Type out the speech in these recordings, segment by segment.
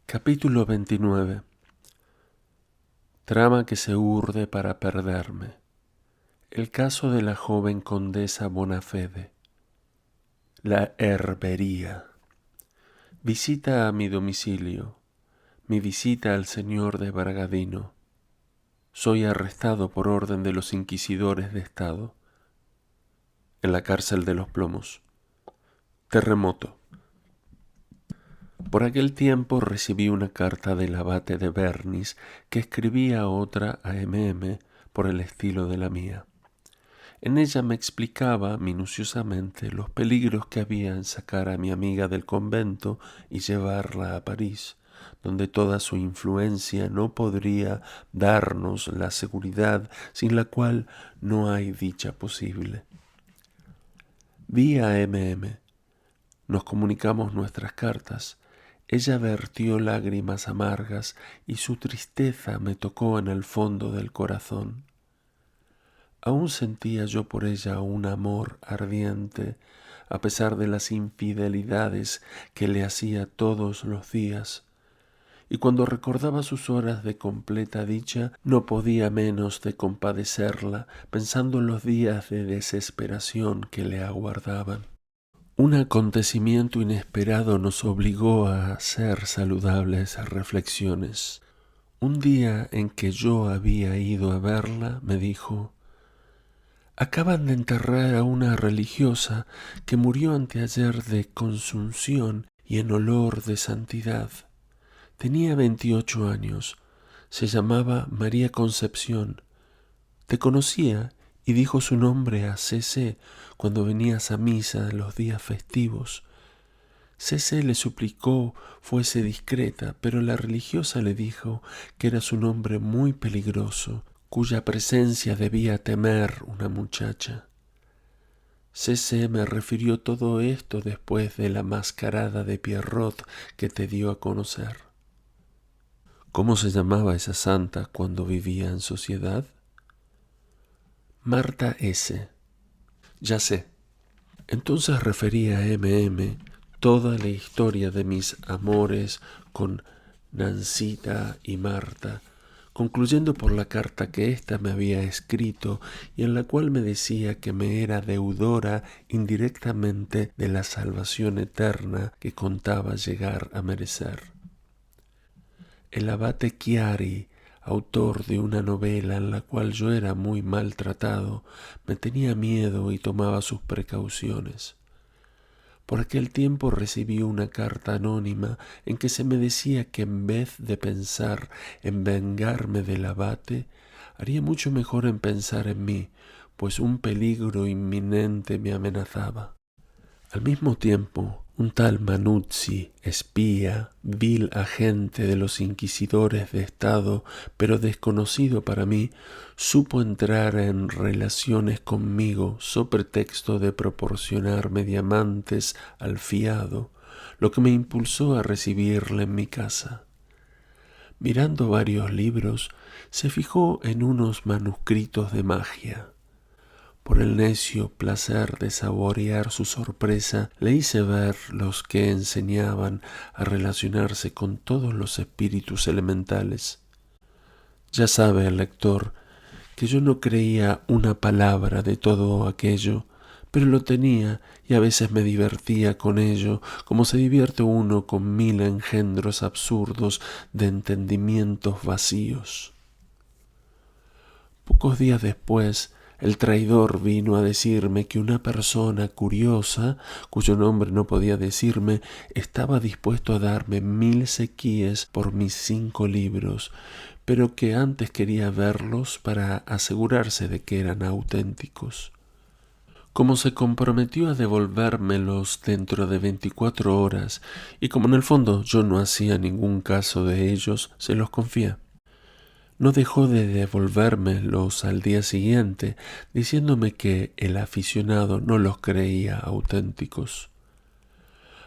Capítulo 29. Trama que se urde para perderme. El caso de la joven condesa Bonafede. La herbería. Visita a mi domicilio. Mi visita al señor de Bragadino. Soy arrestado por orden de los inquisidores de Estado. En la cárcel de los Plomos. Terremoto. Por aquel tiempo recibí una carta del abate de Bernis que escribía otra a M.M. por el estilo de la mía. En ella me explicaba minuciosamente los peligros que había en sacar a mi amiga del convento y llevarla a París, donde toda su influencia no podría darnos la seguridad sin la cual no hay dicha posible. Vi a M.M. Nos comunicamos nuestras cartas. Ella vertió lágrimas amargas y su tristeza me tocó en el fondo del corazón. Aún sentía yo por ella un amor ardiente, a pesar de las infidelidades que le hacía todos los días, y cuando recordaba sus horas de completa dicha, no podía menos de compadecerla, pensando en los días de desesperación que le aguardaban. Un acontecimiento inesperado nos obligó a hacer saludables reflexiones. Un día en que yo había ido a verla, me dijo: «Acaban de enterrar a una religiosa que murió anteayer de consunción y en olor de santidad. Tenía 28 años. Se llamaba María Concepción. Te conocía y dijo su nombre a C.C. cuando venías a misa los días festivos. C.C. le suplicó fuese discreta, pero la religiosa le dijo que era su nombre muy peligroso, cuya presencia debía temer una muchacha. C.C. me refirió todo esto después de la mascarada de Pierrot que te dio a conocer». «¿Cómo se llamaba esa santa cuando vivía en sociedad?» «Marta S.». «Ya sé». Entonces referí a M.M. toda la historia de mis amores con Nancita y Marta, concluyendo por la carta que ésta me había escrito y en la cual me decía que me era deudora indirectamente de la salvación eterna que contaba llegar a merecer. El abate Chiari, autor de una novela en la cual yo era muy maltratado, me tenía miedo y tomaba sus precauciones. Por aquel tiempo recibí una carta anónima en que se me decía que en vez de pensar en vengarme del abate, haría mucho mejor en pensar en mí, pues un peligro inminente me amenazaba. Al mismo tiempo, un tal Manuzzi, espía, vil agente de los inquisidores de Estado, pero desconocido para mí, supo entrar en relaciones conmigo so pretexto de proporcionarme diamantes al fiado, lo que me impulsó a recibirle en mi casa. Mirando varios libros, se fijó en unos manuscritos de magia. Por el necio placer de saborear su sorpresa, le hice ver los que enseñaban a relacionarse con todos los espíritus elementales. Ya sabe el lector que yo no creía una palabra de todo aquello, pero lo tenía y a veces me divertía con ello, como se divierte uno con 1000 engendros absurdos de entendimientos vacíos. Pocos días después, el traidor vino a decirme que una persona curiosa, cuyo nombre no podía decirme, estaba dispuesto a darme 1000 sequíes por mis 5 libros, pero que antes quería verlos para asegurarse de que eran auténticos. Como se comprometió a devolvérmelos dentro de 24 horas, y como en el fondo yo no hacía ningún caso de ellos, se los confié. No dejó de devolvérmelos al día siguiente, diciéndome que el aficionado no los creía auténticos.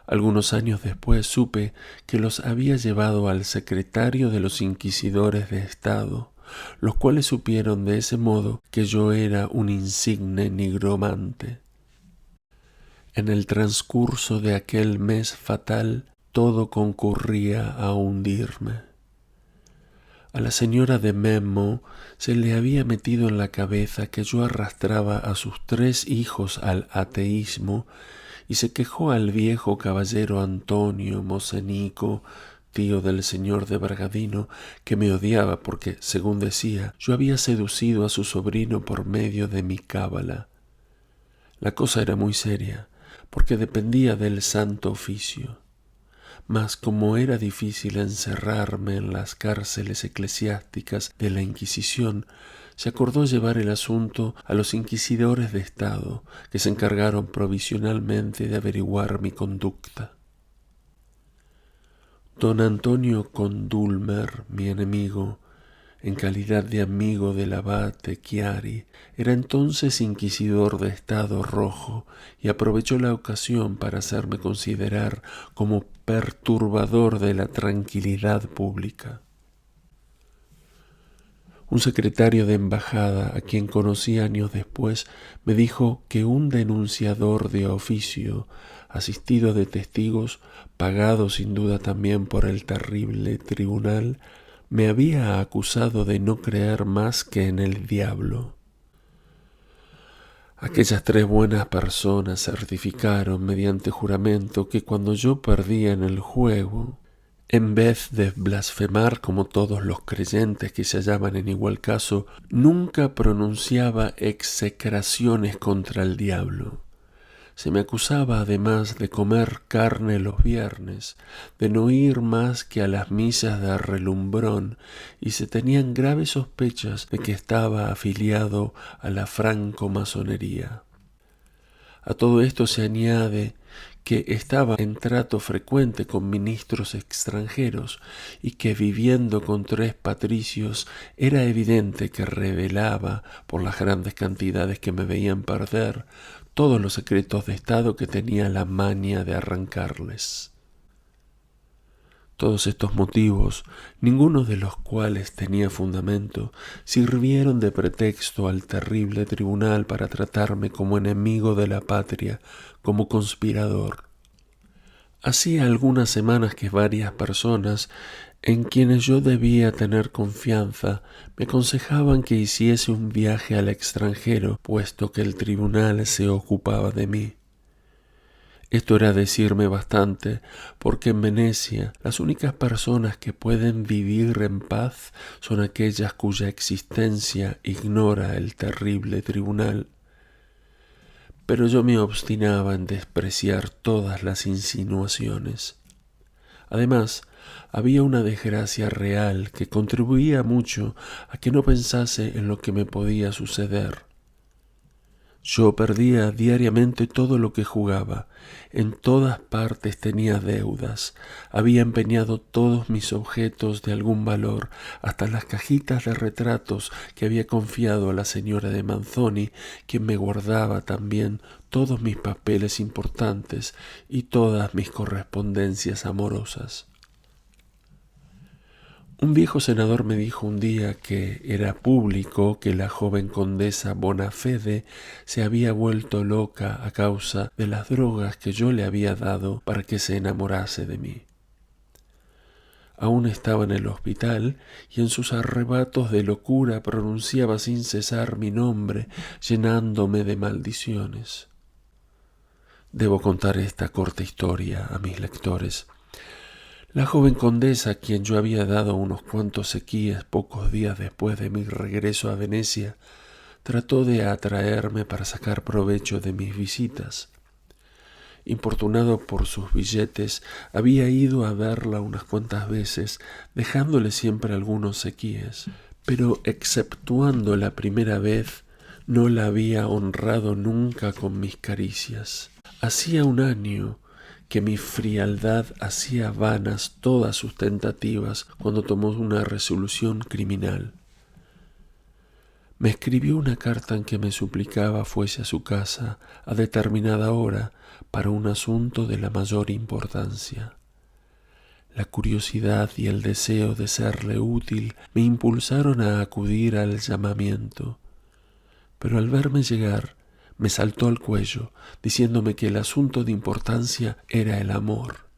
Algunos años después supe que los había llevado al secretario de los inquisidores de Estado, los cuales supieron de ese modo que yo era un insigne nigromante. En el transcurso de aquel mes fatal, todo concurría a hundirme. A la señora de Memmo se le había metido en la cabeza que yo arrastraba a sus 3 hijos al ateísmo y se quejó al viejo caballero Antonio Mosenico, tío del señor de Bragadino, que me odiaba porque, según decía, yo había seducido a su sobrino por medio de mi cábala. La cosa era muy seria, porque dependía del santo oficio. Mas como era difícil encerrarme en las cárceles eclesiásticas de la Inquisición, se acordó llevar el asunto a los inquisidores de Estado, que se encargaron provisionalmente de averiguar mi conducta. Don Antonio Condulmer, mi enemigo, en calidad de amigo del abate Chiari, era entonces inquisidor de Estado Rojo y aprovechó la ocasión para hacerme considerar como perturbador de la tranquilidad pública. Un secretario de embajada, a quien conocí años después, me dijo que un denunciador de oficio, asistido de testigos, pagado sin duda también por el terrible tribunal, me había acusado de no creer más que en el diablo. Aquellas 3 buenas personas certificaron mediante juramento que cuando yo perdía en el juego, en vez de blasfemar como todos los creyentes que se hallaban en igual caso, nunca pronunciaba execraciones contra el diablo. Se me acusaba además de comer carne los viernes, de no ir más que a las misas de relumbrón, y se tenían graves sospechas de que estaba afiliado a la francomasonería. A todo esto se añade que estaba en trato frecuente con ministros extranjeros y que viviendo con 3 patricios era evidente que revelaba, por las grandes cantidades que me veían perder, todos los secretos de Estado que tenía la maña de arrancarles. Todos estos motivos, ninguno de los cuales tenía fundamento, sirvieron de pretexto al terrible tribunal para tratarme como enemigo de la patria, como conspirador. Hacía algunas semanas que varias personas, en quienes yo debía tener confianza, me aconsejaban que hiciese un viaje al extranjero, puesto que el tribunal se ocupaba de mí. Esto era decirme bastante, porque en Venecia las únicas personas que pueden vivir en paz son aquellas cuya existencia ignora el terrible tribunal. Pero yo me obstinaba en despreciar todas las insinuaciones. Además, había una desgracia real que contribuía mucho a que no pensase en lo que me podía suceder. Yo perdía diariamente todo lo que jugaba, en todas partes tenía deudas, había empeñado todos mis objetos de algún valor, hasta las cajitas de retratos que había confiado a la señora de Manzoni, quien me guardaba también todos mis papeles importantes y todas mis correspondencias amorosas. Un viejo senador me dijo un día que era público que la joven condesa Bonafede se había vuelto loca a causa de las drogas que yo le había dado para que se enamorase de mí. Aún estaba en el hospital y en sus arrebatos de locura pronunciaba sin cesar mi nombre, llenándome de maldiciones. Debo contar esta corta historia a mis lectores. La joven condesa, a quien yo había dado unos cuantos sequíes pocos días después de mi regreso a Venecia, trató de atraerme para sacar provecho de mis visitas. Importunado por sus billetes, había ido a verla unas cuantas veces, dejándole siempre algunos sequíes, pero exceptuando la primera vez, no la había honrado nunca con mis caricias. Hacía un año que mi frialdad hacía vanas todas sus tentativas cuando tomó una resolución criminal. Me escribió una carta en que me suplicaba fuese a su casa a determinada hora para un asunto de la mayor importancia. La curiosidad y el deseo de serle útil me impulsaron a acudir al llamamiento, pero al verme llegar me saltó al cuello, diciéndome que el asunto de importancia era el amor.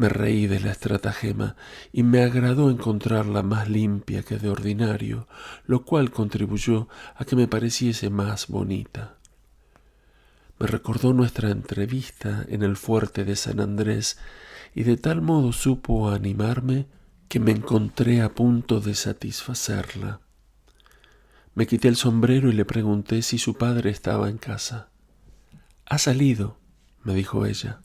Me reí de la estratagema y me agradó encontrarla más limpia que de ordinario, lo cual contribuyó a que me pareciese más bonita. Me recordó nuestra entrevista en el fuerte de San Andrés y de tal modo supo animarme que me encontré a punto de satisfacerla. Me quité el sombrero y le pregunté si su padre estaba en casa. «Ha salido», me dijo ella.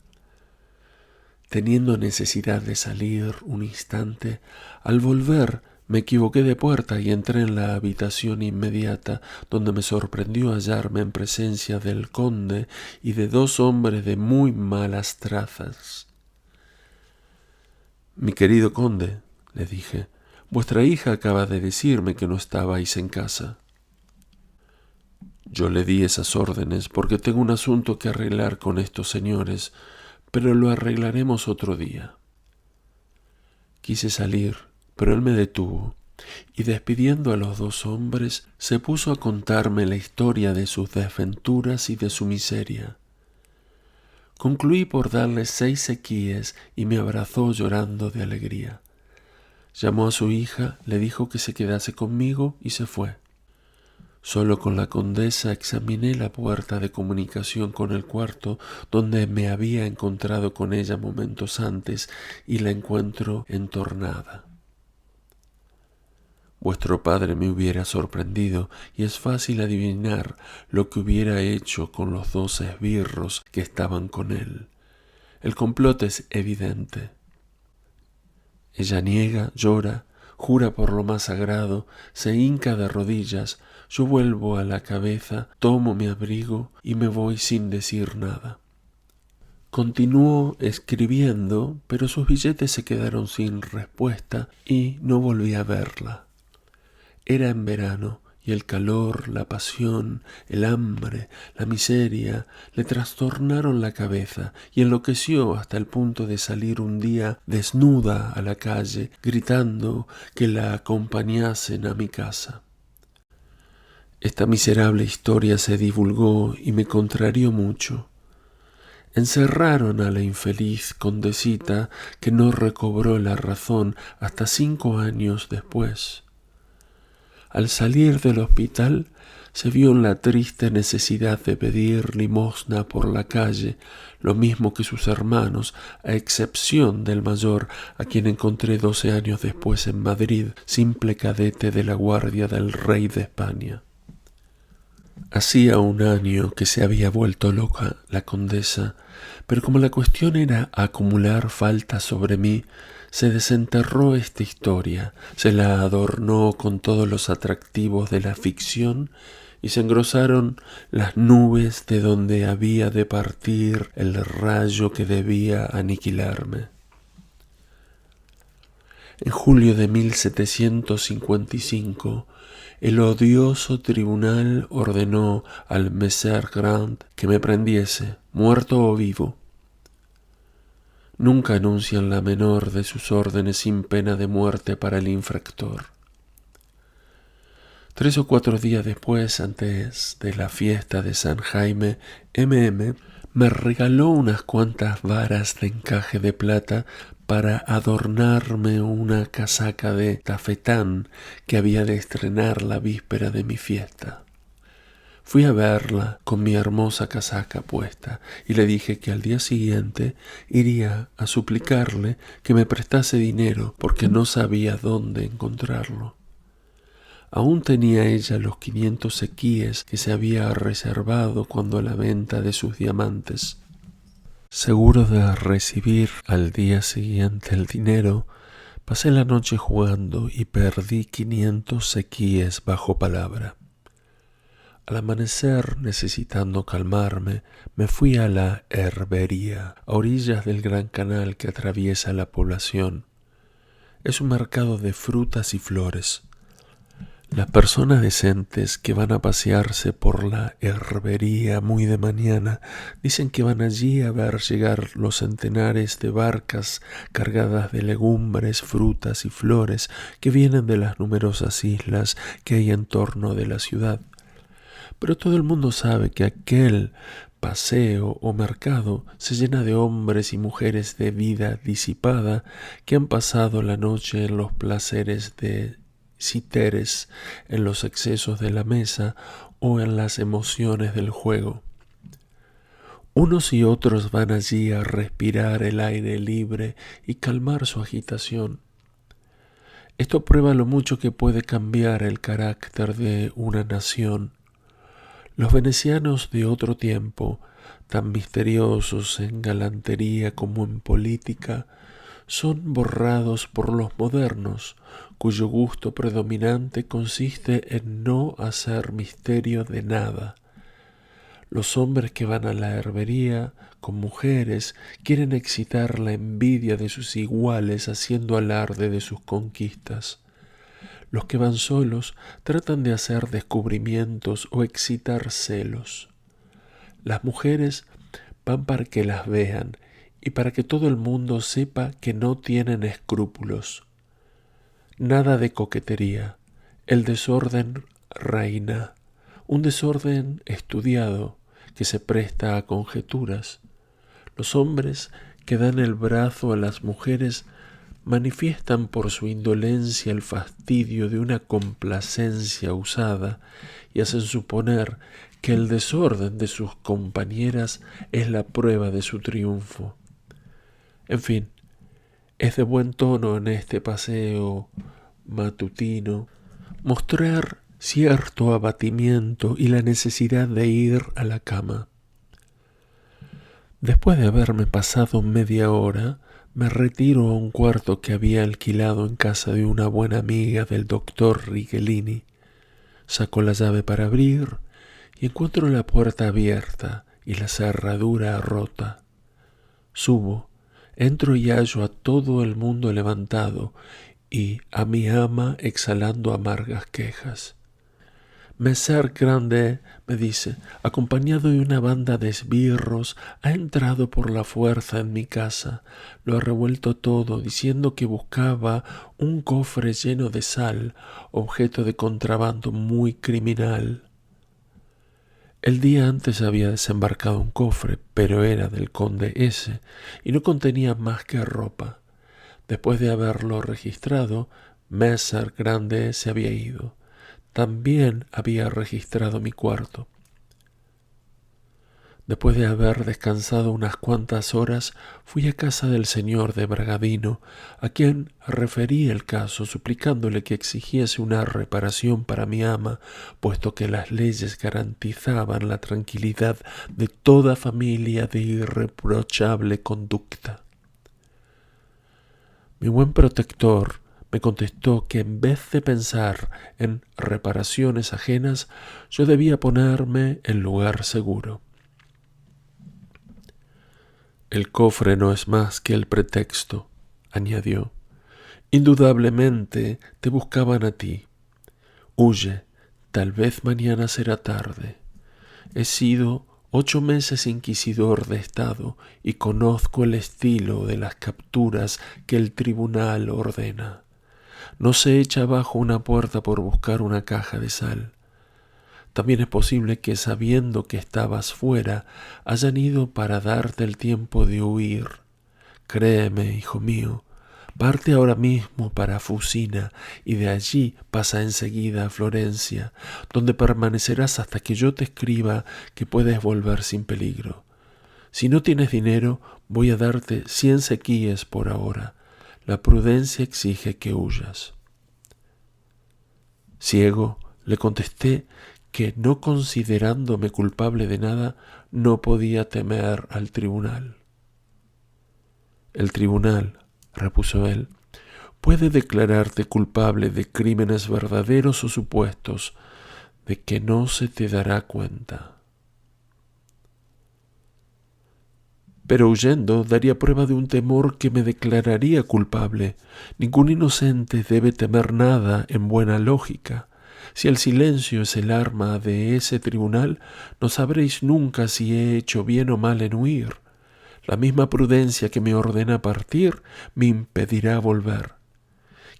Teniendo necesidad de salir un instante, al volver me equivoqué de puerta y entré en la habitación inmediata, donde me sorprendió hallarme en presencia del conde y de dos hombres de muy malas trazas. «Mi querido conde», le dije, «vuestra hija acaba de decirme que no estabais en casa». Yo le di esas órdenes porque tengo un asunto que arreglar con estos señores, pero lo arreglaremos otro día. Quise salir, pero él me detuvo, y despidiendo a los dos hombres, se puso a contarme la historia de sus desventuras y de su miseria. Concluí por darle 6 sequíes y me abrazó llorando de alegría. Llamó a su hija, le dijo que se quedase conmigo y se fue. Solo con la condesa examiné la puerta de comunicación con el cuarto donde me había encontrado con ella momentos antes y la encuentro entornada. Vuestro padre me hubiera sorprendido y es fácil adivinar lo que hubiera hecho con los 2 esbirros que estaban con él. El complot es evidente. Ella niega, llora, jura por lo más sagrado, se hinca de rodillas. Yo vuelvo a la cabeza, tomo mi abrigo y me voy sin decir nada. Continuó escribiendo, pero sus billetes se quedaron sin respuesta y no volví a verla. Era en verano y el calor, la pasión, el hambre, la miseria le trastornaron la cabeza y enloqueció hasta el punto de salir un día desnuda a la calle, gritando que la acompañasen a mi casa. Esta miserable historia se divulgó y me contrarió mucho. Encerraron a la infeliz condesita que no recobró la razón hasta 5 años después. Al salir del hospital se vio en la triste necesidad de pedir limosna por la calle, lo mismo que sus hermanos, a excepción del mayor, a quien encontré 12 años después en Madrid, simple cadete de la guardia del rey de España. Hacía 1 año que se había vuelto loca la condesa, pero como la cuestión era acumular faltas sobre mí, se desenterró esta historia, se la adornó con todos los atractivos de la ficción y se engrosaron las nubes de donde había de partir el rayo que debía aniquilarme. En julio de 1755, el odioso tribunal ordenó al Messer Grand que me prendiese, muerto o vivo. Nunca anuncian la menor de sus órdenes sin pena de muerte para el infractor. 3 o 4 días después, antes de la fiesta de San Jaime, M.M. me regaló unas cuantas varas de encaje de plata para adornarme una casaca de tafetán que había de estrenar la víspera de mi fiesta. Fui a verla con mi hermosa casaca puesta y le dije que al día siguiente iría a suplicarle que me prestase dinero porque no sabía dónde encontrarlo. Aún tenía ella los 500 sequíes que se había reservado cuando la venta de sus diamantes. Seguro de recibir al día siguiente el dinero, pasé la noche jugando y perdí 500 sequíes bajo palabra. Al amanecer, necesitando calmarme, me fui a la herbería, a orillas del gran canal que atraviesa la población. Es un mercado de frutas y flores. Las personas decentes que van a pasearse por la herbería muy de mañana dicen que van allí a ver llegar los centenares de barcas cargadas de legumbres, frutas y flores que vienen de las numerosas islas que hay en torno de la ciudad. Pero todo el mundo sabe que aquel paseo o mercado se llena de hombres y mujeres de vida disipada que han pasado la noche en los placeres de citeres, en los excesos de la mesa o en las emociones del juego. Unos y otros van allí a respirar el aire libre y calmar su agitación. Esto prueba lo mucho que puede cambiar el carácter de una nación. Los venecianos de otro tiempo, tan misteriosos en galantería como en política, son borrados por los modernos, cuyo gusto predominante consiste en no hacer misterio de nada. Los hombres que van a la herbería con mujeres quieren excitar la envidia de sus iguales haciendo alarde de sus conquistas. Los que van solos tratan de hacer descubrimientos o excitar celos. Las mujeres van para que las vean y para que todo el mundo sepa que no tienen escrúpulos. Nada de coquetería. El desorden reina. Un desorden estudiado que se presta a conjeturas. Los hombres que dan el brazo a las mujeres manifiestan por su indolencia el fastidio de una complacencia usada y hacen suponer que el desorden de sus compañeras es la prueba de su triunfo. En fin, es de buen tono en este paseo matutino mostrar cierto abatimiento y la necesidad de ir a la cama. Después de haberme pasado media hora, me retiro a un cuarto que había alquilado en casa de una buena amiga del doctor Righelini. Saco la llave para abrir y encuentro la puerta abierta y la cerradura rota. Subo, entro y hallo a todo el mundo levantado y a mi ama exhalando amargas quejas. Messer Grande, me dice, acompañado de una banda de esbirros, ha entrado por la fuerza en mi casa, lo ha revuelto todo, diciendo que buscaba un cofre lleno de sal, objeto de contrabando muy criminal. El día antes había desembarcado un cofre, pero era del conde S, y no contenía más que ropa. Después de haberlo registrado, Messer Grande se había ido. También había registrado mi cuarto. Después de haber descansado unas cuantas horas, fui a casa del señor de Bragadino, a quien referí el caso, suplicándole que exigiese una reparación para mi ama, puesto que las leyes garantizaban la tranquilidad de toda familia de irreprochable conducta. Mi buen protector me contestó que en vez de pensar en reparaciones ajenas, yo debía ponerme en lugar seguro. El cofre no es más que el pretexto, añadió. Indudablemente te buscaban a ti. Huye, tal vez mañana será tarde. He sido 8 meses inquisidor de Estado y conozco el estilo de las capturas que el tribunal ordena. No se echa abajo una puerta por buscar una caja de sal. También es posible que, sabiendo que estabas fuera, hayan ido para darte el tiempo de huir. Créeme, hijo mío, parte ahora mismo para Fusina y de allí pasa enseguida a Florencia, donde permanecerás hasta que yo te escriba que puedes volver sin peligro. Si no tienes dinero, voy a darte 100 sequíes por ahora. La prudencia exige que huyas. Ciego, le contesté que, no considerándome culpable de nada, no podía temer al tribunal. El tribunal, repuso él, puede declararte culpable de crímenes verdaderos o supuestos, de que no se te dará cuenta. Pero huyendo daría prueba de un temor que me declararía culpable. Ningún inocente debe temer nada en buena lógica. Si el silencio es el arma de ese tribunal, no sabréis nunca si he hecho bien o mal en huir. La misma prudencia que me ordena partir me impedirá volver.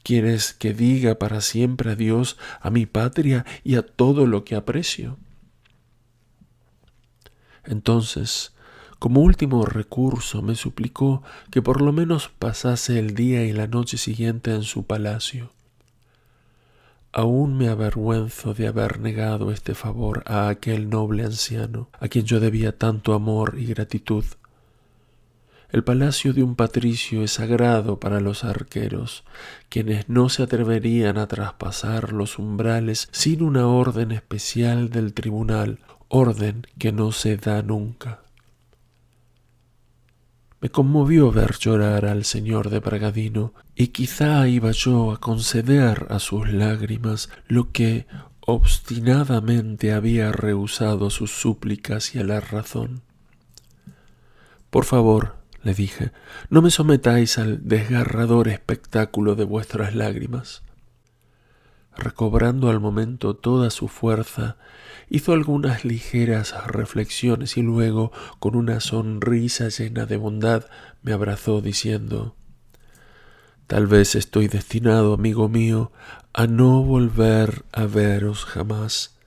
¿Quieres que diga para siempre adiós a mi patria y a todo lo que aprecio? Entonces, como último recurso, me suplicó que por lo menos pasase el día y la noche siguiente en su palacio. Aún me avergüenzo de haber negado este favor a aquel noble anciano, a quien yo debía tanto amor y gratitud. El palacio de un patricio es sagrado para los arqueros, quienes no se atreverían a traspasar los umbrales sin una orden especial del tribunal, orden que no se da nunca. Me conmovió ver llorar al señor de Bragadino, y quizá iba yo a conceder a sus lágrimas lo que obstinadamente había rehusado a sus súplicas y a la razón. Por favor, le dije, no me sometáis al desgarrador espectáculo de vuestras lágrimas. Recobrando al momento toda su fuerza, hizo algunas ligeras reflexiones y luego, con una sonrisa llena de bondad, me abrazó diciendo: «Tal vez estoy destinado, amigo mío, a no volver a veros jamás,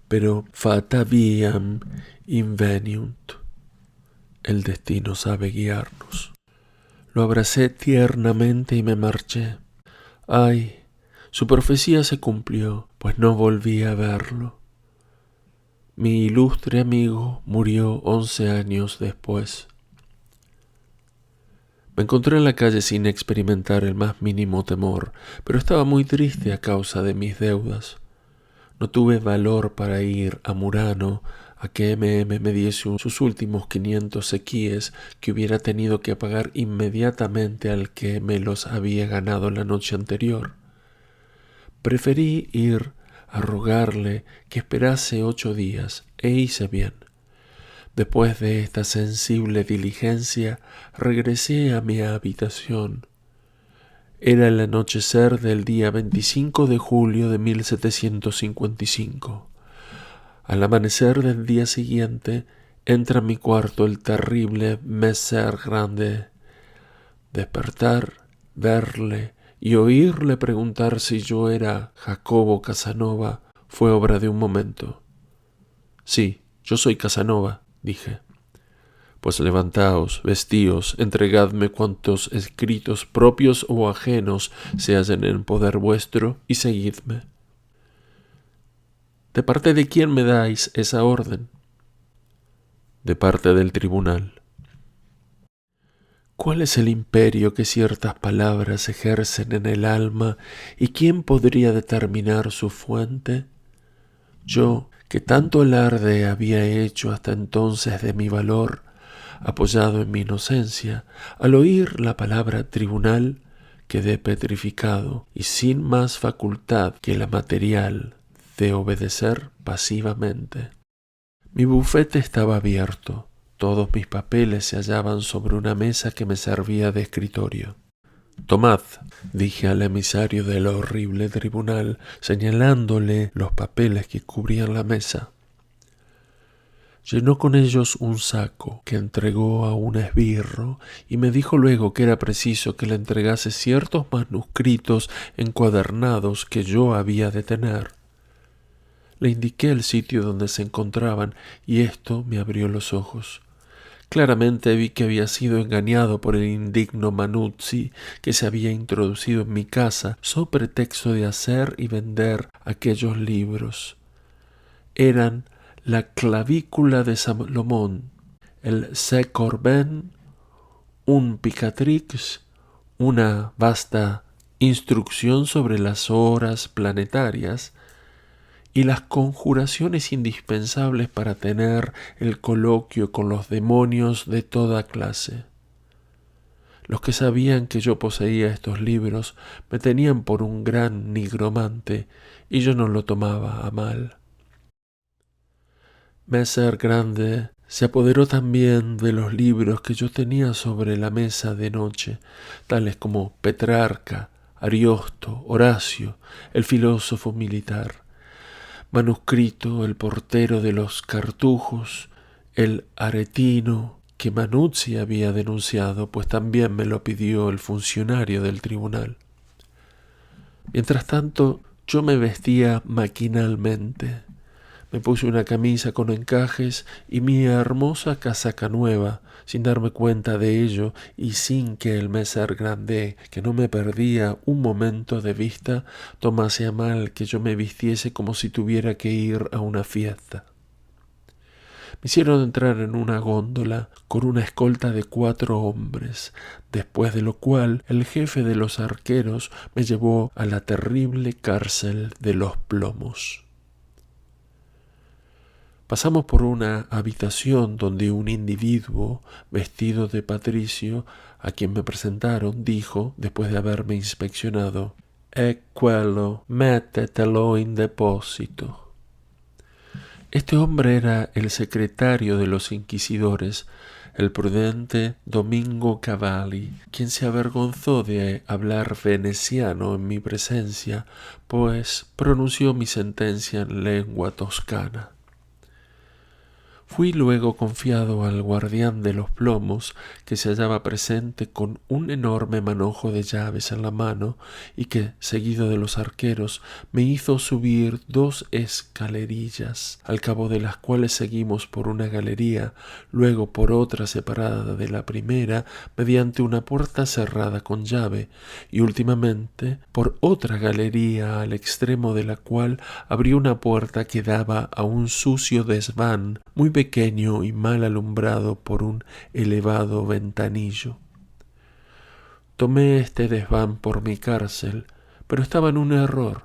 pero fata viam inveniunt». El destino sabe guiarnos. Lo abracé tiernamente y me marché. ¡Ay! Su profecía se cumplió, pues no volví a verlo. Mi ilustre amigo murió 11 años después. Me encontré en la calle sin experimentar el más mínimo temor, pero estaba muy triste a causa de mis deudas. No tuve valor para ir a Murano a que me diese sus últimos 500 sequíes que hubiera tenido que pagar inmediatamente al que me los había ganado la noche anterior. Preferí ir a rogarle que esperase 8 días, e hice bien. Después de esta sensible diligencia, regresé a mi habitación. Era el anochecer del día 25 de julio de 1755. Al amanecer del día siguiente, entra en mi cuarto el terrible Messer Grande. Despertar, verle y oírle preguntar si yo era Jacobo Casanova fue obra de un momento. «Sí, yo soy Casanova», dije. «Pues levantaos, vestíos, entregadme cuantos escritos propios o ajenos se hallen en poder vuestro y seguidme». «¿De parte de quién me dais esa orden?» «De parte del tribunal». ¿Cuál es el imperio que ciertas palabras ejercen en el alma y quién podría determinar su fuente? Yo, que tanto alarde había hecho hasta entonces de mi valor, apoyado en mi inocencia, al oír la palabra tribunal, quedé petrificado y sin más facultad que la material de obedecer pasivamente. Mi bufete estaba abierto. Todos mis papeles se hallaban sobre una mesa que me servía de escritorio. «Tomad», dije al emisario del horrible tribunal, señalándole los papeles que cubrían la mesa. Llenó con ellos un saco que entregó a un esbirro y me dijo luego que era preciso que le entregase ciertos manuscritos encuadernados que yo había de tener. Le indiqué el sitio donde se encontraban y esto me abrió los ojos. Claramente vi que había sido engañado por el indigno Manuzzi, que se había introducido en mi casa so pretexto de hacer y vender aquellos libros. Eran la clavícula de Salomón, el Se Corben, un Picatrix, una vasta instrucción sobre las horas planetarias, y las conjuraciones indispensables para tener el coloquio con los demonios de toda clase. Los que sabían que yo poseía estos libros me tenían por un gran nigromante y yo no lo tomaba a mal. Messer Grande se apoderó también de los libros que yo tenía sobre la mesa de noche, tales como Petrarca, Ariosto, Horacio, el filósofo militar, Manuscrito, el portero de los cartujos, el aretino que Manuzzi había denunciado, pues también me lo pidió el funcionario del tribunal. Mientras tanto, yo me vestía maquinalmente. Me puse una camisa con encajes y mi hermosa casaca nueva, sin darme cuenta de ello y sin que el messer Grande, que no me perdía un momento de vista, tomase a mal que yo me vistiese como si tuviera que ir a una fiesta. Me hicieron entrar en una góndola con una escolta de 4 hombres, después de lo cual el jefe de los arqueros me llevó a la terrible cárcel de los plomos. Pasamos por una habitación donde un individuo vestido de patricio, a quien me presentaron, dijo, después de haberme inspeccionado: «È quello, métetelo in depósito». Este hombre era el secretario de los inquisidores, el prudente Domingo Cavalli, quien se avergonzó de hablar veneciano en mi presencia, pues pronunció mi sentencia en lengua toscana. Fui luego confiado al guardián de los plomos, que se hallaba presente con un enorme manojo de llaves en la mano y que, seguido de los arqueros, me hizo subir 2 escalerillas, al cabo de las cuales seguimos por una galería, luego por otra separada de la primera mediante una puerta cerrada con llave, y últimamente por otra galería al extremo de la cual abrió una puerta que daba a un sucio desván muy pequeño y mal alumbrado por un elevado ventanillo. Tomé este desván por mi cárcel, pero estaba en un error.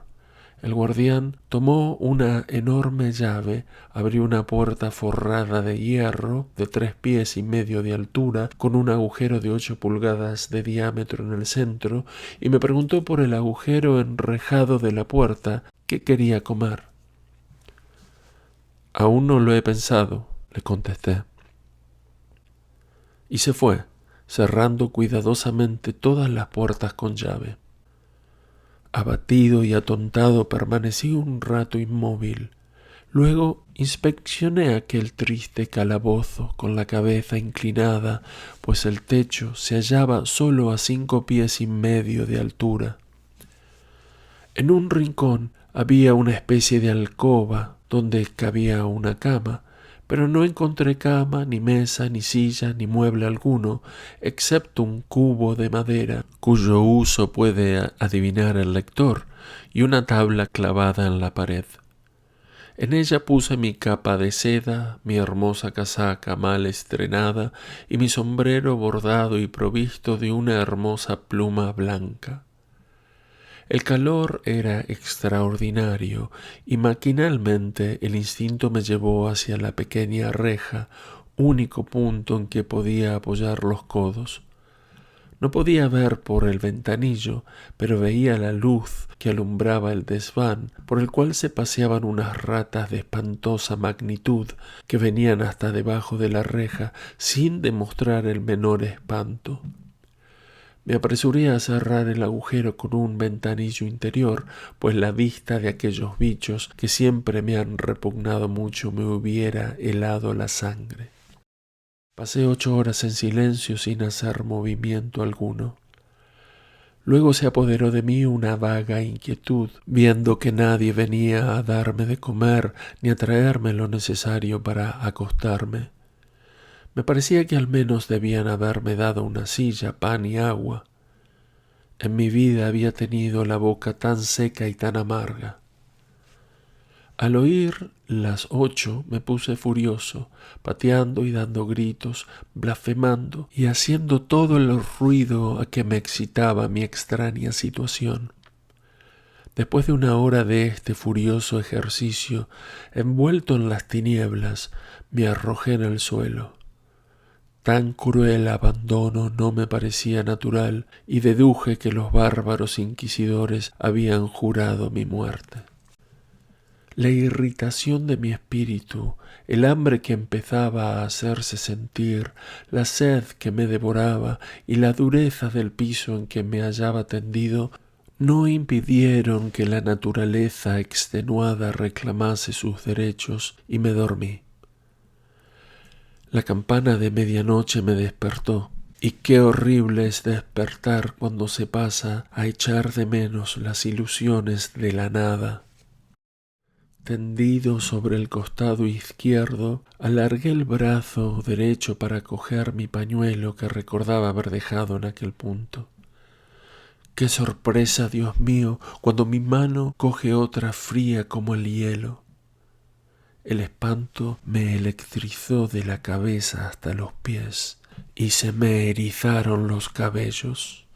El guardián tomó una enorme llave, abrió una puerta forrada de hierro de 3,5 pies de altura, con un agujero de 8 pulgadas de diámetro en el centro, y me preguntó por el agujero enrejado de la puerta qué quería comer. «Aún no lo he pensado», le contesté. Y se fue, cerrando cuidadosamente todas las puertas con llave. Abatido y atontado permanecí un rato inmóvil. Luego inspeccioné aquel triste calabozo con la cabeza inclinada, pues el techo se hallaba solo a 5,5 pies de altura. En un rincón había una especie de alcoba donde cabía una cama, pero no encontré cama, ni mesa, ni silla, ni mueble alguno, excepto un cubo de madera, cuyo uso puede adivinar el lector, y una tabla clavada en la pared. En ella puse mi capa de seda, mi hermosa casaca mal estrenada y mi sombrero bordado y provisto de una hermosa pluma blanca. El calor era extraordinario y maquinalmente el instinto me llevó hacia la pequeña reja, único punto en que podía apoyar los codos. No podía ver por el ventanillo, pero veía la luz que alumbraba el desván, por el cual se paseaban unas ratas de espantosa magnitud que venían hasta debajo de la reja sin demostrar el menor espanto. Me apresuré a cerrar el agujero con un ventanillo interior, pues la vista de aquellos bichos, que siempre me han repugnado mucho, me hubiera helado la sangre. Pasé 8 horas en silencio sin hacer movimiento alguno. Luego se apoderó de mí una vaga inquietud, viendo que nadie venía a darme de comer ni a traerme lo necesario para acostarme. Me parecía que al menos debían haberme dado una silla, pan y agua. En mi vida había tenido la boca tan seca y tan amarga. Al oír las 8 me puse furioso, pateando y dando gritos, blasfemando y haciendo todo el ruido a que me excitaba mi extraña situación. Después de 1 hora de este furioso ejercicio, envuelto en las tinieblas, me arrojé en el suelo. Tan cruel abandono no me parecía natural y deduje que los bárbaros inquisidores habían jurado mi muerte. La irritación de mi espíritu, el hambre que empezaba a hacerse sentir, la sed que me devoraba y la dureza del piso en que me hallaba tendido no impidieron que la naturaleza extenuada reclamase sus derechos y me dormí. La campana de medianoche me despertó, y qué horrible es despertar cuando se pasa a echar de menos las ilusiones de la nada. Tendido sobre el costado izquierdo, alargué el brazo derecho para coger mi pañuelo que recordaba haber dejado en aquel punto. ¡Qué sorpresa, Dios mío, cuando mi mano coge otra fría como el hielo! El espanto me electrizó de la cabeza hasta los pies y se me erizaron los cabellos.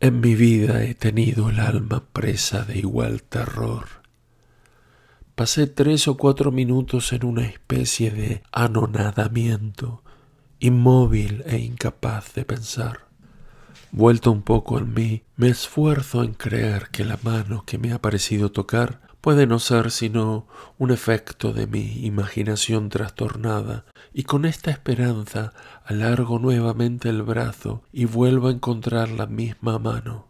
En mi vida he tenido el alma presa de igual terror. Pasé 3 o 4 minutos en una especie de anonadamiento, inmóvil e incapaz de pensar. Vuelto un poco en mí, me esfuerzo en creer que la mano que me ha parecido tocar puede no ser sino un efecto de mi imaginación trastornada, y con esta esperanza alargo nuevamente el brazo y vuelvo a encontrar la misma mano.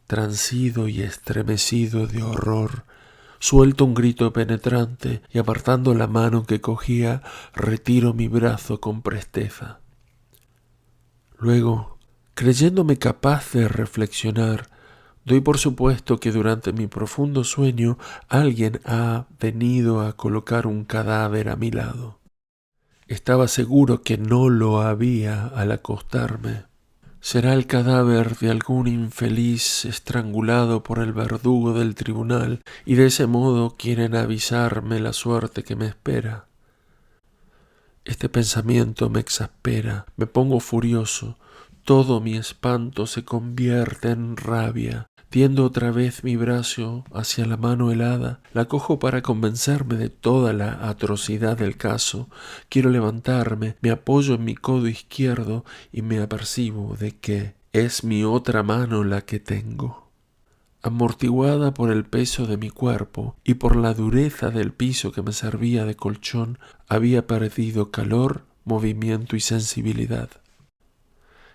Transido y estremecido de horror, suelto un grito penetrante y apartando la mano que cogía, retiro mi brazo con presteza. Luego, creyéndome capaz de reflexionar, doy por supuesto que durante mi profundo sueño alguien ha venido a colocar un cadáver a mi lado. Estaba seguro que no lo había al acostarme. Será el cadáver de algún infeliz estrangulado por el verdugo del tribunal y de ese modo quieren avisarme la suerte que me espera. Este pensamiento me exaspera, me pongo furioso, todo mi espanto se convierte en rabia. Tiendo otra vez mi brazo hacia la mano helada, la cojo para convencerme de toda la atrocidad del caso. Quiero levantarme, me apoyo en mi codo izquierdo y me apercibo de que es mi otra mano la que tengo. Amortiguada por el peso de mi cuerpo y por la dureza del piso que me servía de colchón, había perdido calor, movimiento y sensibilidad.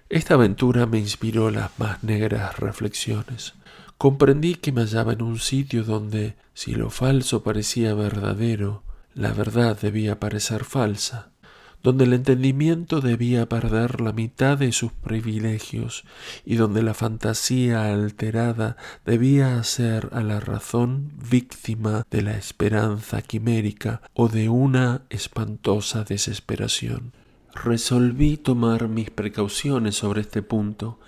Esta aventura me inspiró las más negras reflexiones. Comprendí que me hallaba en un sitio donde, si lo falso parecía verdadero, la verdad debía parecer falsa, donde el entendimiento debía perder la mitad de sus privilegios y donde la fantasía alterada debía hacer a la razón víctima de la esperanza quimérica o de una espantosa desesperación. Resolví tomar mis precauciones sobre este punto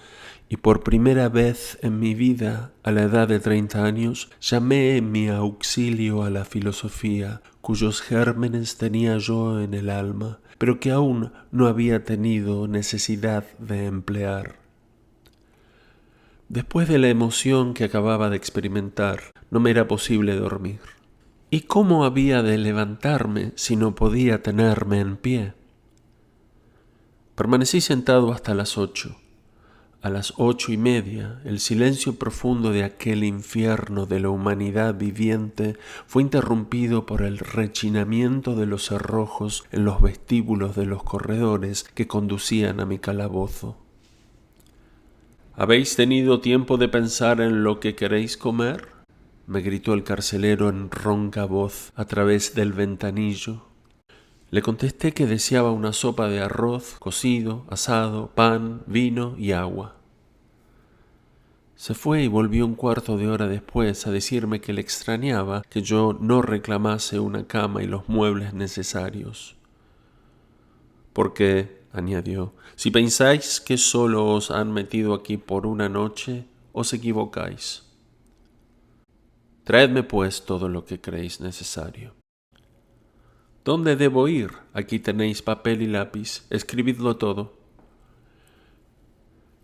y por primera vez en mi vida, a la edad de 30 años, llamé en mi auxilio a la filosofía, cuyos gérmenes tenía yo en el alma, pero que aún no había tenido necesidad de emplear. Después de la emoción que acababa de experimentar, no me era posible dormir. ¿Y cómo había de levantarme si no podía tenerme en pie? Permanecí sentado hasta las 8. A las 8:30, el silencio profundo de aquel infierno de la humanidad viviente fue interrumpido por el rechinamiento de los cerrojos en los vestíbulos de los corredores que conducían a mi calabozo. ¿Habéis tenido tiempo de pensar en lo que queréis comer?, me gritó el carcelero en ronca voz a través del ventanillo. Le contesté que deseaba una sopa de arroz, cocido, asado, pan, vino y agua. Se fue y volvió un cuarto de hora después a decirme que le extrañaba que yo no reclamase una cama y los muebles necesarios. Porque, añadió, si pensáis que solo os han metido aquí por una noche, os equivocáis. Traedme pues todo lo que creéis necesario. ¿Dónde debo ir? Aquí tenéis papel y lápiz. Escribidlo todo.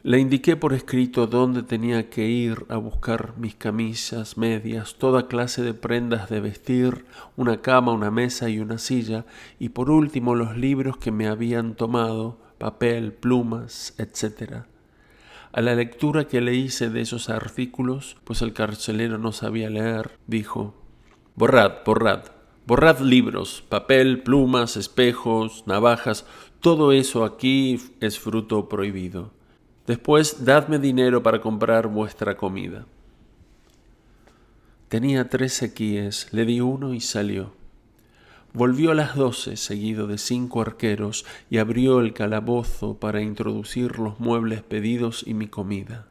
Le indiqué por escrito dónde tenía que ir a buscar mis camisas, medias, toda clase de prendas de vestir, una cama, una mesa y una silla, y por último los libros que me habían tomado, papel, plumas, etc. A la lectura que le hice de esos artículos, pues el carcelero no sabía leer, dijo: Borrad libros, papel, plumas, espejos, navajas, todo eso aquí es fruto prohibido. Después dadme dinero para comprar vuestra comida. Tenía 3 sequíes, le di uno y salió. Volvió a las 12, seguido de 5 arqueros, y abrió el calabozo para introducir los muebles pedidos y mi comida.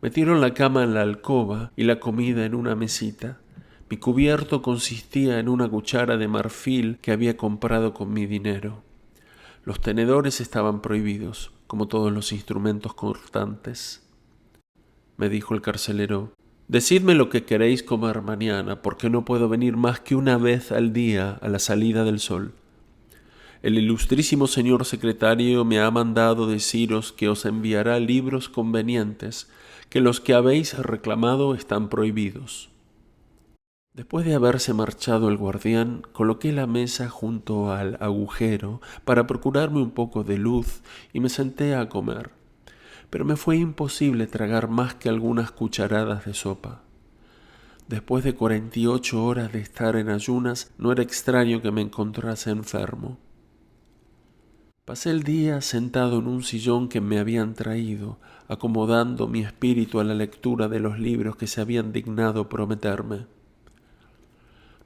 Metieron la cama en la alcoba y la comida en una mesita. Mi cubierto consistía en una cuchara de marfil que había comprado con mi dinero. Los tenedores estaban prohibidos, como todos los instrumentos cortantes. Me dijo el carcelero: «Decidme lo que queréis comer mañana, porque no puedo venir más que una vez al día a la salida del sol. El ilustrísimo señor secretario me ha mandado deciros que os enviará libros convenientes, que los que habéis reclamado están prohibidos». Después de haberse marchado el guardián, coloqué la mesa junto al agujero para procurarme un poco de luz y me senté a comer. Pero me fue imposible tragar más que algunas cucharadas de sopa. Después de 48 horas de estar en ayunas, no era extraño que me encontrase enfermo. Pasé el día sentado en un sillón que me habían traído, acomodando mi espíritu a la lectura de los libros que se habían dignado prometerme.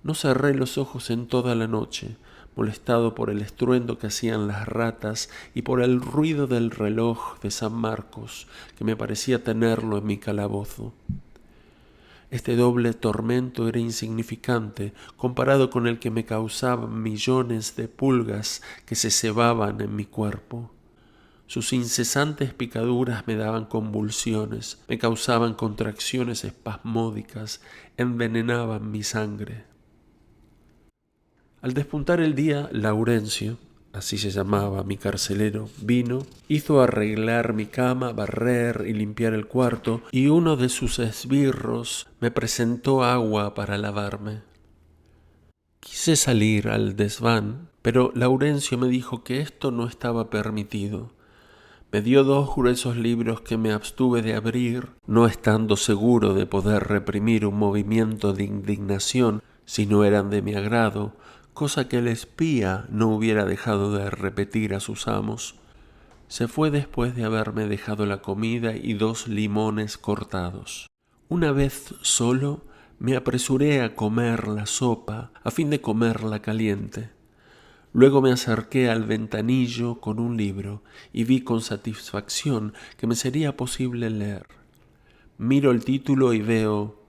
No cerré los ojos en toda la noche, molestado por el estruendo que hacían las ratas y por el ruido del reloj de San Marcos, que me parecía tenerlo en mi calabozo. Este doble tormento era insignificante comparado con el que me causaban millones de pulgas que se cebaban en mi cuerpo. Sus incesantes picaduras me daban convulsiones, me causaban contracciones espasmódicas, envenenaban mi sangre. Al despuntar el día, Laurencio, así se llamaba mi carcelero, vino, hizo arreglar mi cama, barrer y limpiar el cuarto, y uno de sus esbirros me presentó agua para lavarme. Quise salir al desván, pero Laurencio me dijo que esto no estaba permitido. Me dio 2 gruesos libros que me abstuve de abrir, no estando seguro de poder reprimir un movimiento de indignación si no eran de mi agrado, cosa que el espía no hubiera dejado de repetir a sus amos. Se fue después de haberme dejado la comida y 2 limones cortados. Una vez solo, me apresuré a comer la sopa a fin de comerla caliente. Luego me acerqué al ventanillo con un libro y vi con satisfacción que me sería posible leer. Miro el título y veo: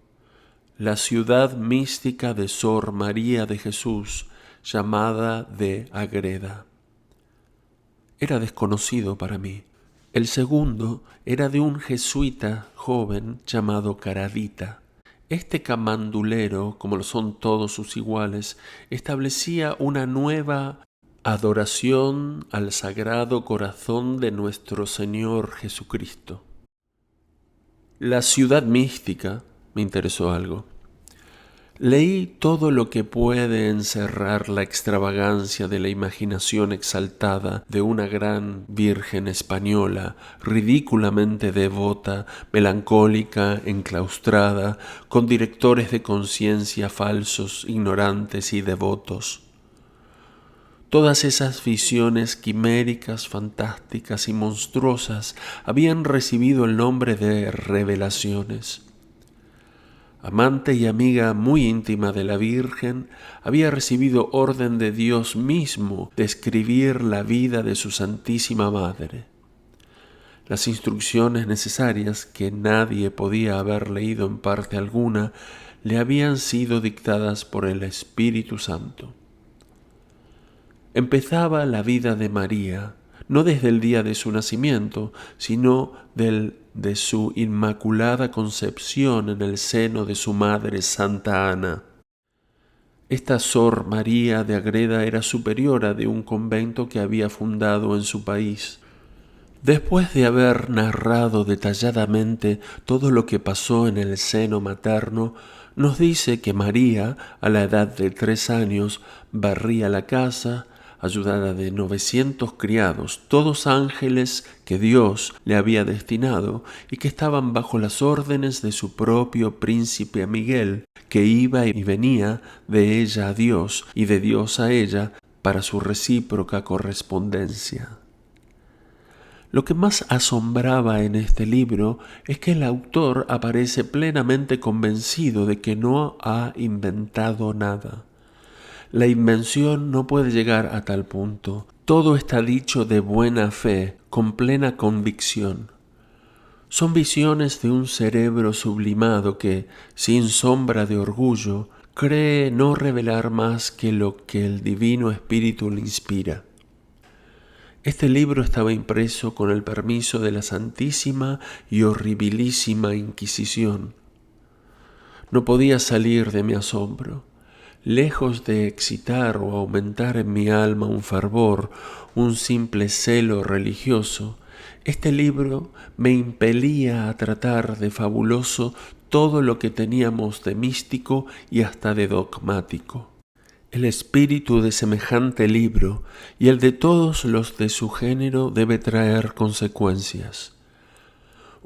La ciudad mística de Sor María de Jesús, llamada de Agreda. Era desconocido para mí. El segundo era de un jesuita joven llamado Caradita. Este camandulero, como lo son todos sus iguales, establecía una nueva adoración al Sagrado Corazón de nuestro Señor Jesucristo. La ciudad mística me interesó algo. Leí todo lo que puede encerrar la extravagancia de la imaginación exaltada de una gran virgen española, ridículamente devota, melancólica, enclaustrada, con directores de conciencia falsos, ignorantes y devotos. Todas esas visiones quiméricas, fantásticas y monstruosas habían recibido el nombre de revelaciones. Amante y amiga muy íntima de la Virgen, había recibido orden de Dios mismo de escribir la vida de su Santísima Madre. Las instrucciones necesarias, que nadie podía haber leído en parte alguna, le habían sido dictadas por el Espíritu Santo. Empezaba la vida de María, no desde el día de su nacimiento, sino de su inmaculada concepción en el seno de su madre Santa Ana. Esta Sor María de Agreda era superiora de un convento que había fundado en su país. Después de haber narrado detalladamente todo lo que pasó en el seno materno, nos dice que María, a la edad de 3 años, barría la casa, ayudada de 900 criados, todos ángeles que Dios le había destinado y que estaban bajo las órdenes de su propio príncipe Miguel, que iba y venía de ella a Dios y de Dios a ella para su recíproca correspondencia. Lo que más asombraba en este libro es que el autor aparece plenamente convencido de que no ha inventado nada. La invención no puede llegar a tal punto. Todo está dicho de buena fe, con plena convicción. Son visiones de un cerebro sublimado que, sin sombra de orgullo, cree no revelar más que lo que el Divino Espíritu le inspira. Este libro estaba impreso con el permiso de la Santísima y Horribilísima Inquisición. No podía salir de mi asombro. Lejos de excitar o aumentar en mi alma un fervor, un simple celo religioso, este libro me impelía a tratar de fabuloso todo lo que teníamos de místico y hasta de dogmático. El espíritu de semejante libro y el de todos los de su género debe traer consecuencias.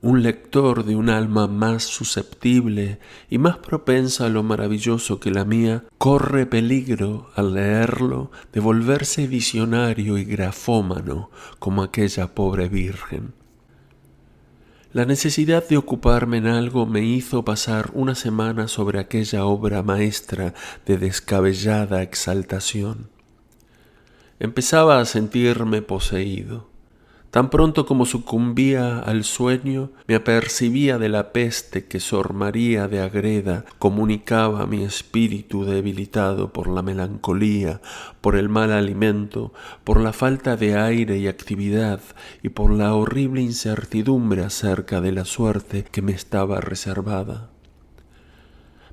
Un lector de un alma más susceptible y más propensa a lo maravilloso que la mía, corre peligro al leerlo de volverse visionario y grafómano como aquella pobre virgen. La necesidad de ocuparme en algo me hizo pasar una semana sobre aquella obra maestra de descabellada exaltación. Empezaba a sentirme poseído. Tan pronto como sucumbía al sueño, me apercibía de la peste que Sor María de Agreda comunicaba a mi espíritu debilitado por la melancolía, por el mal alimento, por la falta de aire y actividad y por la horrible incertidumbre acerca de la suerte que me estaba reservada.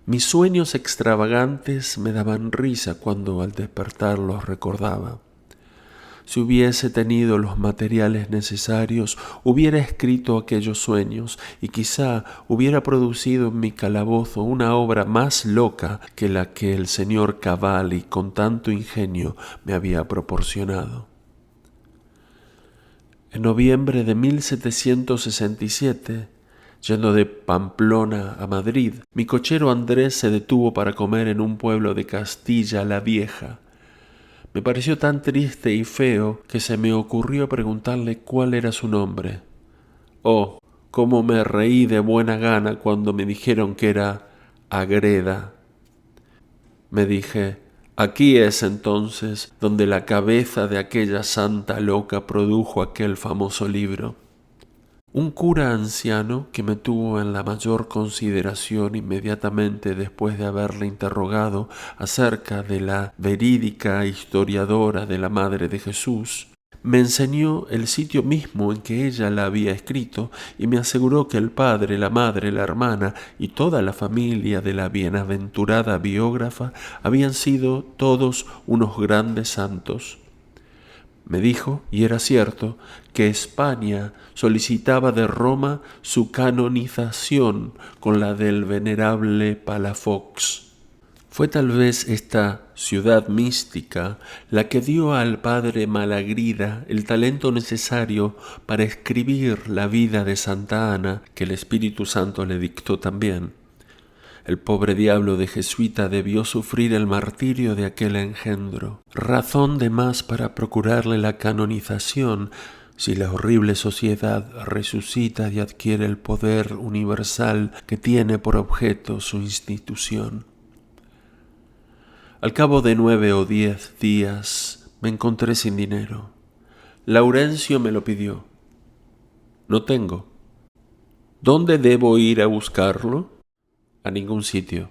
Mis sueños extravagantes me daban risa cuando al despertar los recordaba. Si hubiese tenido los materiales necesarios, hubiera escrito aquellos sueños y quizá hubiera producido en mi calabozo una obra más loca que la que el señor Cavalli con tanto ingenio me había proporcionado. En noviembre de 1767, yendo de Pamplona a Madrid, mi cochero Andrés se detuvo para comer en un pueblo de Castilla la Vieja. Me pareció tan triste y feo que se me ocurrió preguntarle cuál era su nombre. Oh, cómo me reí de buena gana cuando me dijeron que era Agreda. Me dije, aquí es entonces donde la cabeza de aquella santa loca produjo aquel famoso libro. Un cura anciano que me tuvo en la mayor consideración inmediatamente después de haberle interrogado acerca de la verídica historiadora de la Madre de Jesús, me enseñó el sitio mismo en que ella la había escrito y me aseguró que el padre, la madre, la hermana y toda la familia de la bienaventurada biógrafa habían sido todos unos grandes santos. Me dijo, y era cierto, que España solicitaba de Roma su canonización con la del venerable Palafox. Fue tal vez esta ciudad mística la que dio al padre Malagrida el talento necesario para escribir la vida de Santa Ana, que el Espíritu Santo le dictó también. El pobre diablo de jesuita debió sufrir el martirio de aquel engendro. Razón de más para procurarle la canonización, si la horrible sociedad resucita y adquiere el poder universal que tiene por objeto su institución. Al cabo de 9 o 10 días me encontré sin dinero. Laurencio me lo pidió. No tengo. ¿Dónde debo ir a buscarlo? A ningún sitio.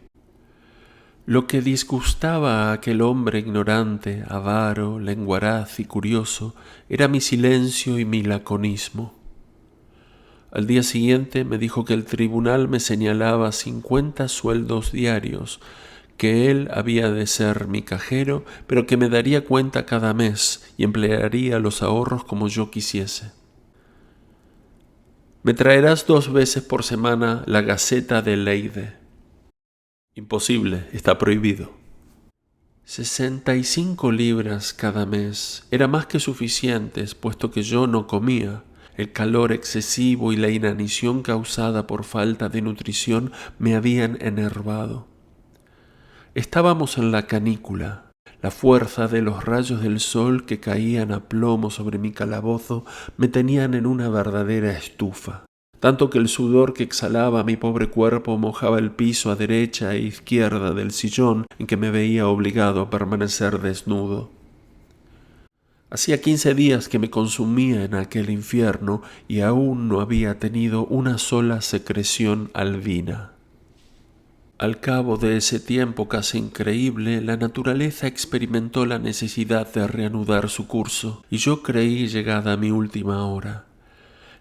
Lo que disgustaba a aquel hombre ignorante, avaro, lenguaraz y curioso era mi silencio y mi laconismo. Al día siguiente me dijo que el tribunal me señalaba 50 sueldos diarios, que él había de ser mi cajero, pero que me daría cuenta cada mes y emplearía los ahorros como yo quisiese. Me traerás 2 veces por semana la Gaceta de Leyde. Imposible, está prohibido. 65 libras cada mes era más que suficientes, puesto que yo no comía. El calor excesivo y la inanición causada por falta de nutrición me habían enervado. Estábamos en la canícula. La fuerza de los rayos del sol que caían a plomo sobre mi calabozo me tenían en una verdadera estufa. Tanto que el sudor que exhalaba mi pobre cuerpo mojaba el piso a derecha e izquierda del sillón en que me veía obligado a permanecer desnudo. Hacía 15 días que me consumía en aquel infierno y aún no había tenido una sola secreción albina. Al cabo de ese tiempo casi increíble, la naturaleza experimentó la necesidad de reanudar su curso, y yo creí llegada mi última hora.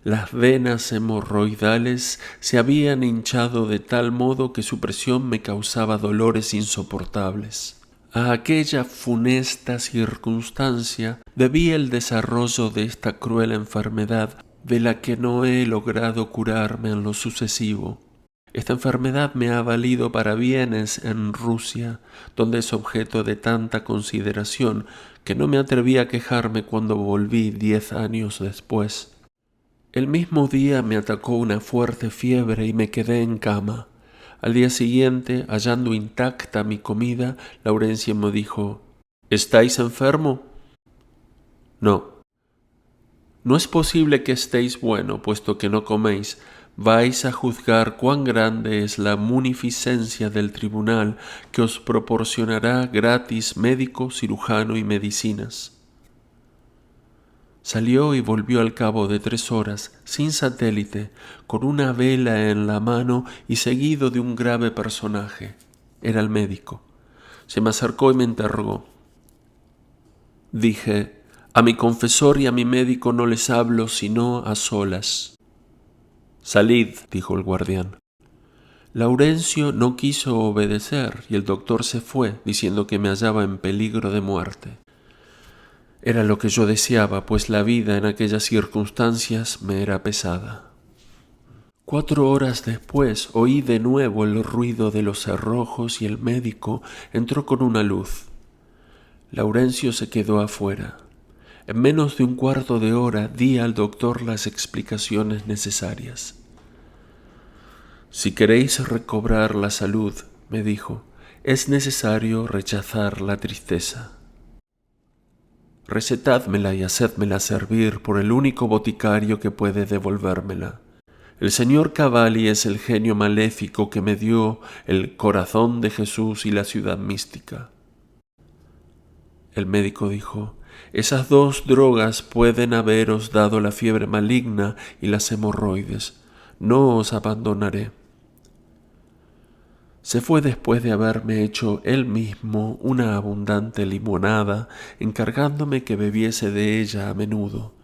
Las venas hemorroidales se habían hinchado de tal modo que su presión me causaba dolores insoportables. A aquella funesta circunstancia debí el desarrollo de esta cruel enfermedad, de la que no he logrado curarme en lo sucesivo. Esta enfermedad me ha valido parabienes en Rusia, donde es objeto de tanta consideración que no me atreví a quejarme cuando volví 10 años después. El mismo día me atacó una fuerte fiebre y me quedé en cama. Al día siguiente, hallando intacta mi comida, Laurencia me dijo: ¿Estáis enfermo? No. No es posible que estéis bueno, puesto que no coméis. Vais a juzgar cuán grande es la munificencia del tribunal que os proporcionará gratis médico, cirujano y medicinas. Salió y volvió al cabo de 3 horas, sin satélite, con una vela en la mano y seguido de un grave personaje. Era el médico. Se me acercó y me interrogó. Dije: a mi confesor y a mi médico no les hablo sino a solas. Salid, dijo el guardián. Laurencio no quiso obedecer y el doctor se fue, diciendo que me hallaba en peligro de muerte. Era lo que yo deseaba, pues la vida en aquellas circunstancias me era pesada. 4 horas después oí de nuevo el ruido de los cerrojos y el médico entró con una luz. Laurencio se quedó afuera. En menos de un cuarto de hora di al doctor las explicaciones necesarias. Si queréis recobrar la salud, me dijo, es necesario rechazar la tristeza. Recetádmela y hacédmela servir por el único boticario que puede devolvérmela. El señor Cavalli es el genio maléfico que me dio el corazón de Jesús y la ciudad mística. El médico dijo: esas 2 drogas pueden haberos dado la fiebre maligna y las hemorroides. No os abandonaré. Se fue después de haberme hecho él mismo una abundante limonada, encargándome que bebiese de ella a menudo.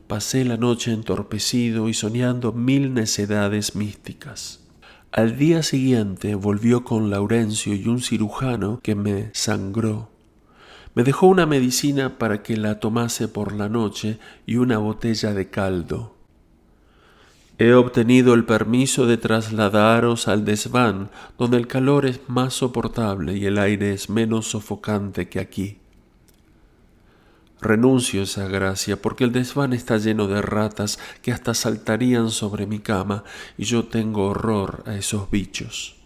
Pasé la noche entorpecido y soñando 1000 necedades místicas. Al día siguiente volvió con Laurencio y un cirujano que me sangró. Me dejó una medicina para que la tomase por la noche y una botella de caldo. He obtenido el permiso de trasladaros al desván, donde el calor es más soportable y el aire es menos sofocante que aquí. Renuncio a esa gracia, porque el desván está lleno de ratas que hasta saltarían sobre mi cama, y yo tengo horror a esos bichos.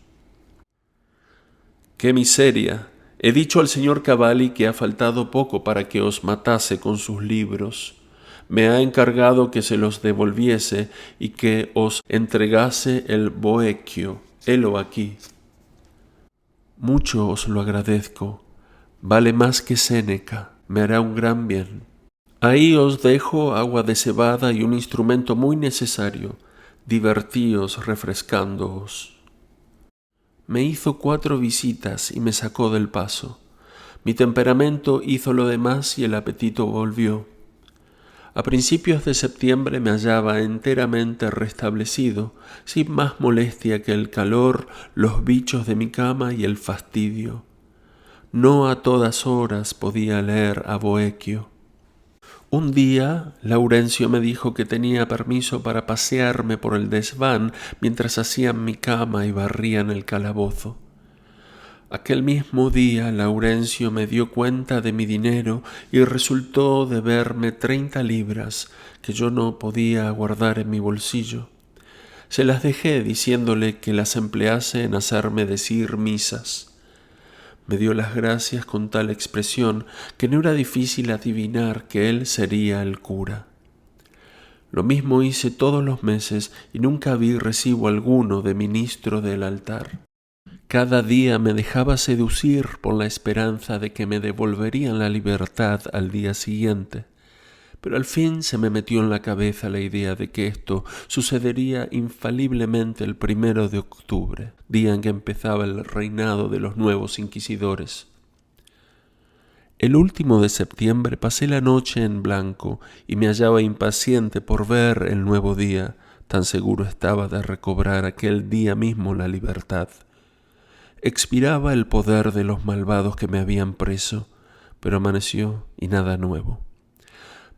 ¡Qué miseria! He dicho al señor Cavalli que ha faltado poco para que os matase con sus libros. Me ha encargado que se los devolviese y que os entregase el Boecchio. Helo aquí. Mucho os lo agradezco. Vale más que Séneca. Me hará un gran bien. Ahí os dejo agua de cebada y un instrumento muy necesario. Divertíos refrescándoos. Me hizo 4 visitas y me sacó del paso. Mi temperamento hizo lo demás y el apetito volvió. A principios de septiembre me hallaba enteramente restablecido, sin más molestia que el calor, los bichos de mi cama y el fastidio. No a todas horas podía leer a Boecchio. Un día Laurencio me dijo que tenía permiso para pasearme por el desván mientras hacían mi cama y barrían el calabozo. Aquel mismo día Laurencio me dio cuenta de mi dinero y resultó deberme 30 libras que yo no podía guardar en mi bolsillo. Se las dejé diciéndole que las emplease en hacerme decir misas. Me dio las gracias con tal expresión que no era difícil adivinar que él sería el cura. Lo mismo hice todos los meses y nunca vi recibo alguno de ministro del altar. Cada día me dejaba seducir por la esperanza de que me devolverían la libertad al día siguiente, pero al fin se me metió en la cabeza la idea de que esto sucedería infaliblemente el 1 de octubre, día en que empezaba el reinado de los nuevos inquisidores. El último de septiembre pasé la noche en blanco y me hallaba impaciente por ver el nuevo día, tan seguro estaba de recobrar aquel día mismo la libertad. Expiraba el poder de los malvados que me habían preso, pero amaneció y nada nuevo.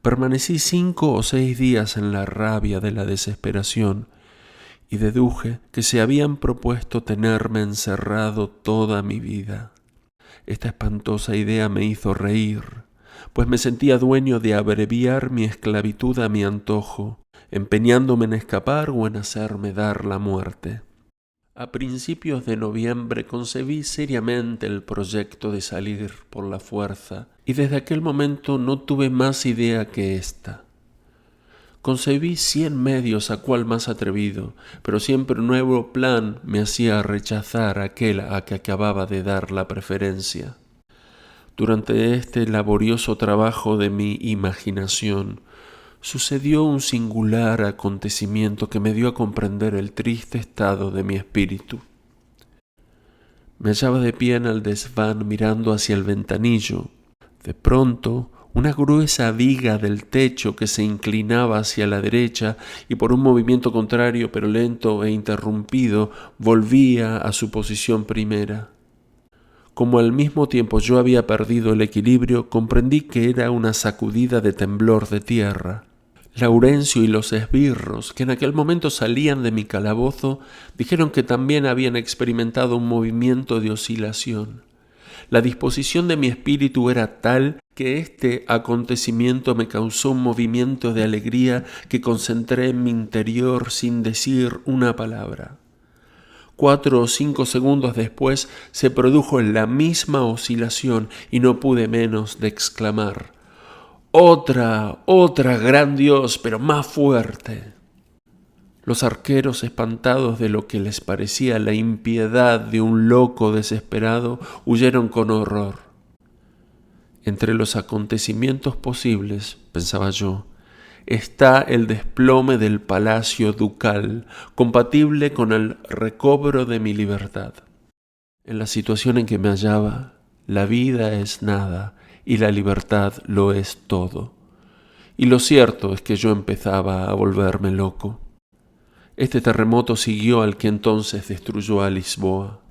Permanecí 5 o 6 días en la rabia de la desesperación y deduje que se habían propuesto tenerme encerrado toda mi vida. Esta espantosa idea me hizo reír, pues me sentía dueño de abreviar mi esclavitud a mi antojo, empeñándome en escapar o en hacerme dar la muerte. A principios de noviembre concebí seriamente el proyecto de salir por la fuerza y desde aquel momento no tuve más idea que esta. Concebí 100 medios a cual más atrevido, pero siempre un nuevo plan me hacía rechazar aquel a que acababa de dar la preferencia. Durante este laborioso trabajo de mi imaginación, sucedió un singular acontecimiento que me dio a comprender el triste estado de mi espíritu. Me hallaba de pie en el desván mirando hacia el ventanillo. De pronto, una gruesa viga del techo que se inclinaba hacia la derecha y por un movimiento contrario pero lento e interrumpido volvía a su posición primera. Como al mismo tiempo yo había perdido el equilibrio, comprendí que era una sacudida de temblor de tierra. Laurencio y los esbirros, que en aquel momento salían de mi calabozo, dijeron que también habían experimentado un movimiento de oscilación. La disposición de mi espíritu era tal que este acontecimiento me causó un movimiento de alegría que concentré en mi interior sin decir una palabra. 4 o 5 segundos después se produjo la misma oscilación y no pude menos de exclamar: ¡Otra, gran Dios, pero más fuerte! Los arqueros, espantados de lo que les parecía la impiedad de un loco desesperado, huyeron con horror. Entre los acontecimientos posibles, pensaba yo, está el desplome del palacio ducal, compatible con el recobro de mi libertad. En la situación en que me hallaba, la vida es nada y la libertad lo es todo. Y lo cierto es que yo empezaba a volverme loco. Este terremoto siguió al que entonces destruyó a Lisboa.